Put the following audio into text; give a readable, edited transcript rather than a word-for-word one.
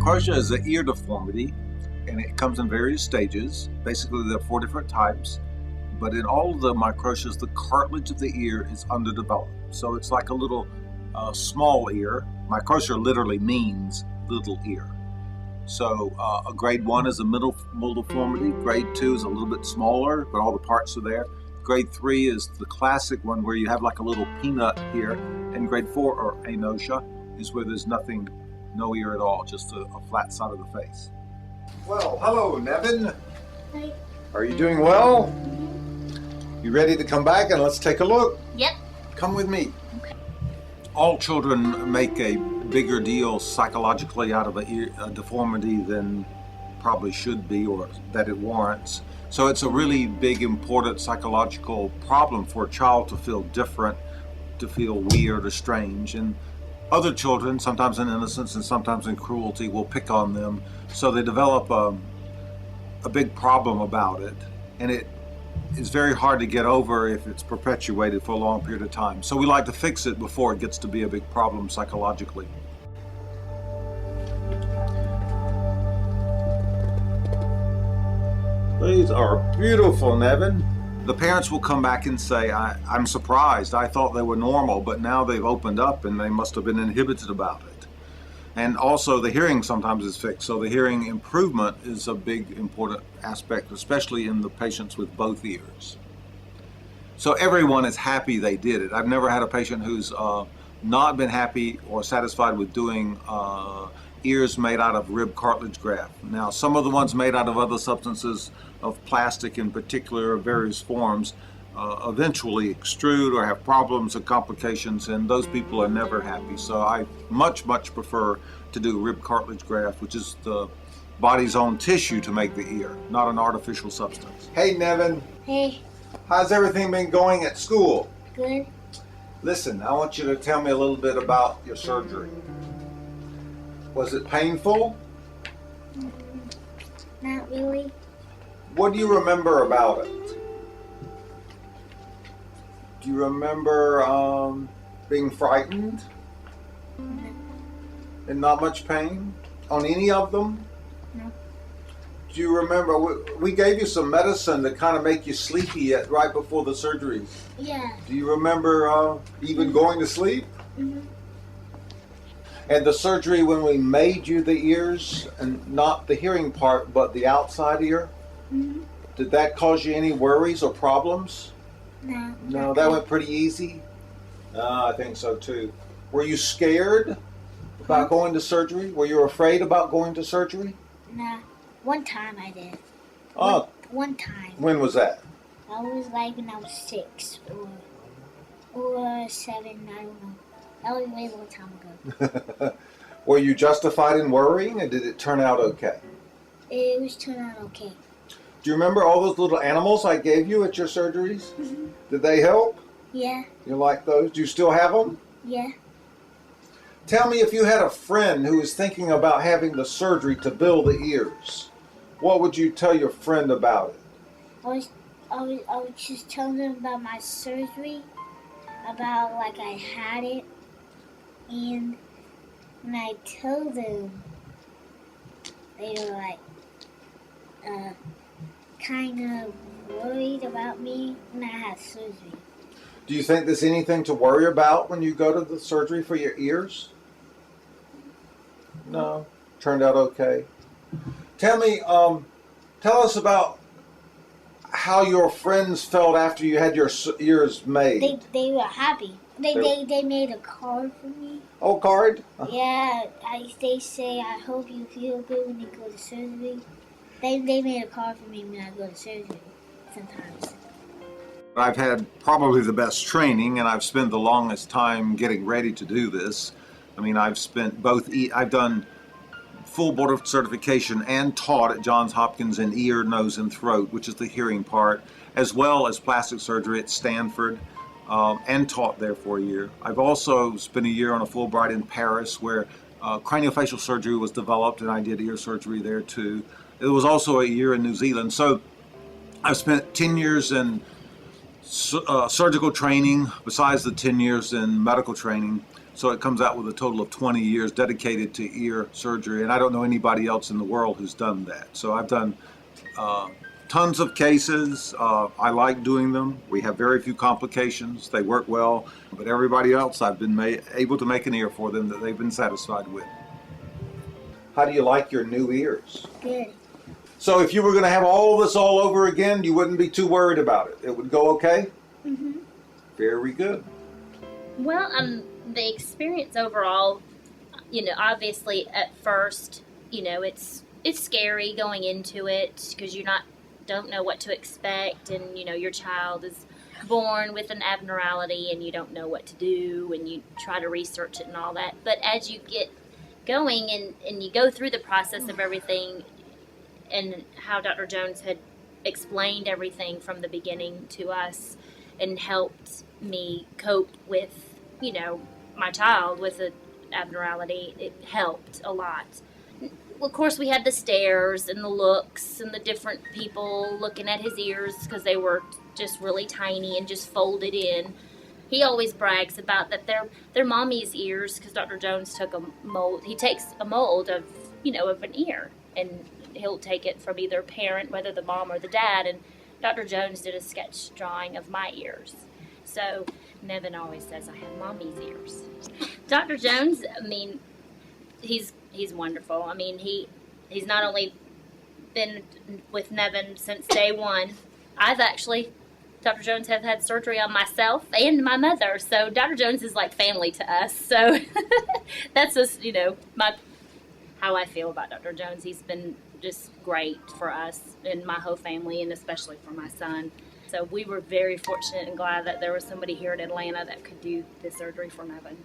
Microtia is an ear deformity, and it comes in various stages. Basically, there are 4 different types, but in all of the microtias, the cartilage of the ear is underdeveloped. So it's like a little small ear. Microtia literally means little ear. So a grade 1 is a middle deformity. Grade 2 is a little bit smaller, but all the parts are there. Grade 3 is the classic one where you have like a little peanut here. And grade 4, or anotia, is where there's nothing, no ear at all, just a flat side of the face. Well, hello, Nevin. Hi. Are you doing well? You ready to come back and let's take a look? Yep. Come with me. Okay. All children make a bigger deal psychologically out of a deformity than probably should be or that it warrants. So it's a really big, important psychological problem for a child to feel different, to feel weird or strange. And other children, sometimes in innocence and sometimes in cruelty, will pick on them. So they develop a big problem about it. And it is very hard to get over if it's perpetuated for a long period of time. So we like to fix it before it gets to be a big problem psychologically. These are beautiful, Nevin. The parents will come back and say, I'm surprised. I thought they were normal, but now they've opened up and they must have been inhibited about it. And also the hearing sometimes is fixed. So the hearing improvement is a big important aspect, especially in the patients with both ears. So everyone is happy they did it. I've never had a patient who's not been happy or satisfied with doing ears made out of rib cartilage graft. Now, some of the ones made out of other substances, of plastic in particular, of various forms, eventually extrude or have problems or complications, and those people are never happy. So I much prefer to do rib cartilage graft, which is the body's own tissue to make the ear, not an artificial substance. Hey, Nevin. Hey. How's everything been going at school? Good. Listen, I want you to tell me a little bit about your surgery. Was it painful? Not really. What do you remember about it? Do you remember being frightened? No. And not much pain on any of them? No. Do you remember, we gave you some medicine to kind of make you sleepy right before the surgery. Yeah. Do you remember even going to sleep? Mm-hmm. And the surgery when we made you the ears, and not the hearing part, but the outside ear, Mm-hmm. did that cause you any worries or problems? No. No, that went pretty easy? I think so too. Were you scared about going to surgery? Were you afraid about going to surgery? Nah. One time I did. Oh, One time. when was that? I was like when I was 6 or 7, I don't know. That was a way long time ago. Were you justified in worrying, and did it turn out okay? It was turned out okay. Do you remember all those little animals I gave you at your surgeries? Mm-hmm. Did they help? Yeah. You like those? Do you still have them? Yeah. Tell me, if you had a friend who was thinking about having the surgery to build the ears, what would you tell your friend about it? I was just telling them about my surgery, about like I had it, and when I told them, they were like, kind of worried about me when I had surgery. Do you think there's anything to worry about when you go to the surgery for your ears? No, turned out okay. Tell me, tell us about how your friends felt after you had your ears made. They were happy. They made a card for me. Oh, card? Yeah, they say, I hope you feel good when you go to surgery. They made a card for me when I go to surgery sometimes. I've had probably the best training, and I've spent the longest time getting ready to do this. I mean, I've spent I've done full board certification and taught at Johns Hopkins in ear, nose, and throat, which is the hearing part, as well as plastic surgery at Stanford, and taught there for a year. I've also spent a year on a Fulbright in Paris, where craniofacial surgery was developed, and I did ear surgery there too. It was also a year in New Zealand. So I've spent 10 years in surgical training, besides the 10 years in medical training. So it comes out with a total of 20 years dedicated to ear surgery, and I don't know anybody else in the world who's done that. So I've done tons of cases. I like doing them. We have very few complications. They work well, but everybody else I've been able to make an ear for them that they've been satisfied with. How do you like your new ears? Good. So if you were going to have all this all over again, you wouldn't be too worried about it. It would go okay? Mhm. Very good. Well, the experience overall, obviously at first, it's scary going into it because don't know what to expect, and your child is born with an abnormality and you don't know what to do, and you try to research it and all that. But as you get going and you go through the process of everything, and how Dr. Jones had explained everything from the beginning to us and helped me cope with, my child with an abnormality, it helped a lot. Of course, we had the stares and the looks and the different people looking at his ears because they were just really tiny and just folded in. He always brags about that they're mommy's ears because Dr. Jones took a mold. He takes a mold of, of an ear, and he'll take it from either parent, whether the mom or the dad, and Dr. Jones did a sketch drawing of my ears. So Nevin always says I have mommy's ears. Dr. Jones, he's wonderful. He's not only been with Nevin since day one. Dr. Jones has had surgery on myself and my mother, so Dr. Jones is like family to us. So that's just, how I feel about Dr. Jones. He's been just great for us and my whole family, and especially for my son. So we were very fortunate and glad that there was somebody here in Atlanta that could do the surgery for Nevin.